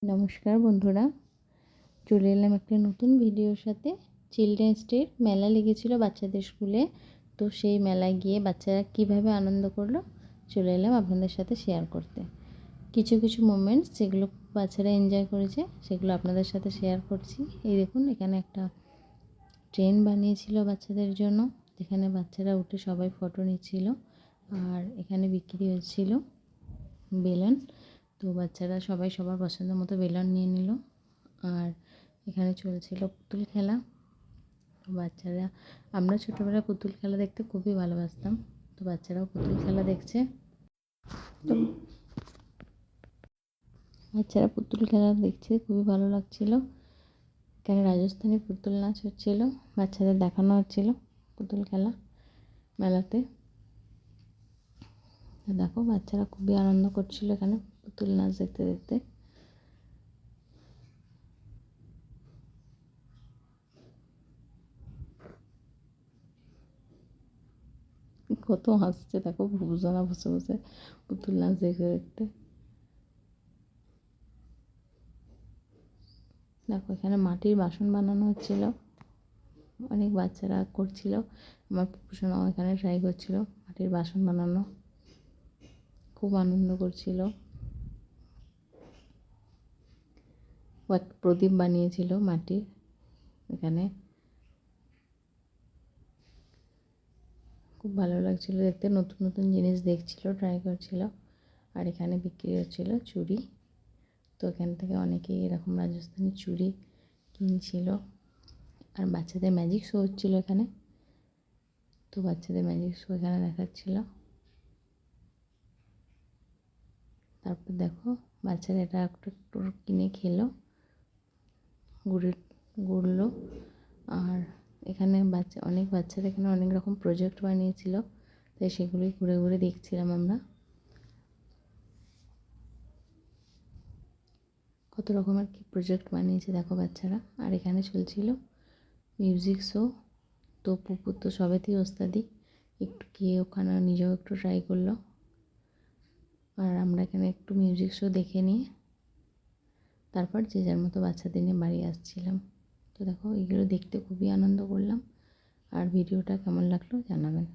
নমস্কার বন্ধুরা, চলে এলাম একটা নতুন ভিডিওর সাথে। চিলড্রেন্স ডের মেলা লেগেছিল বাচ্চাদের স্কুলে, তো সেই মেলায় গিয়ে বাচ্চারা কিভাবে আনন্দ করলো চলে এলাম আপনাদের সাথে শেয়ার করতে। কিছু কিছু মোমেন্টস যেগুলো বাচ্চারা এনজয় করেছে সেগুলো আপনাদের সাথে শেয়ার করছি। এই দেখুন, এখানে একটা ট্রেন বানিয়েছিল বাচ্চাদের জন্য, যেখানে বাচ্চারা উঠে সবাই ফটো নিচ্ছিল। আর এখানে বিক্রি হচ্ছিল বেলুন, তো বাচ্চারা সবাই সবার পছন্দ মতো বেলুন নিয়ে নিল। আর এখানে চলছিল পুতুল খেলা। বাচ্চারা, আমরা ছোটোবেলায় পুতুল খেলা দেখতে খুবই ভালোবাসতাম, তো বাচ্চারাও পুতুল খেলা দেখছে। তো বাচ্চারা পুতুল খেলা দেখছে, খুবই ভালো লাগছিল। এখানে রাজস্থানী পুতুল নাচ হচ্ছিল, বাচ্চাদের দেখানো হচ্ছিল পুতুল খেলা মেলাতে। দেখো, বাচ্চারা খুবই আনন্দ করছিল এখানে পুতুল নাচ দেখতে দেখতে। কত হাসছে দেখো, ভুবুজনা বসে বসে পুতুল নাচ দেখতে দেখতে। দেখো, এখানে মাটির বাসন বানানো হচ্ছিল, অনেক বাচ্চারা করছিল। আমার পুপুসোনাও এখানে ট্রাই করছিল মাটির বাসন বানানো, খুব আনন্দ করছিল। ও একটা প্রদীপ বানিয়েছিল মাটির, এখানে খুব ভালো লাগছিল দেখতে। নতুন নতুন জিনিস দেখছিল, ট্রাই করছিল। আর এখানে বিক্রি হচ্ছিল চুড়ি, তো এখান থেকে অনেকেই এরকম রাজস্থানী চুড়ি কিনছিল। আর বাচ্চাদের ম্যাজিক শো হচ্ছিলো এখানে, তো বাচ্চাদের ম্যাজিক শো এখানে দেখাচ্ছিল। তারপর দেখো, বাচ্চারা এটা একটু একটু কিনে খেলো, ঘুরলো। আর এখানে অনেক বাচ্চারা এখানে অনেক রকম প্রজেক্ট বানিয়েছিল, তাই সেগুলোই ঘুরে ঘুরে দেখছিলাম আমরা। কত রকমের কি প্রজেক্ট বানিয়েছে দেখো বাচ্চারা। আর এখানে চলছিল মিউজিক শো, তো পুপুর তো সবেতেই ওস্তাদি, একটু গিয়ে ওখানে নিজেও একটু ট্রাই করলো। আর আমরা এখানে একটু মিউজিক শো দেখে নিয়ে তারপর যে যার মতো বাচ্চাদের নিয়ে বাড়ি আসছিলাম। তো দেখো, এগুলো দেখতে খুবই আনন্দ করলাম। আর ভিডিওটা কেমন লাগলো জানাবেন।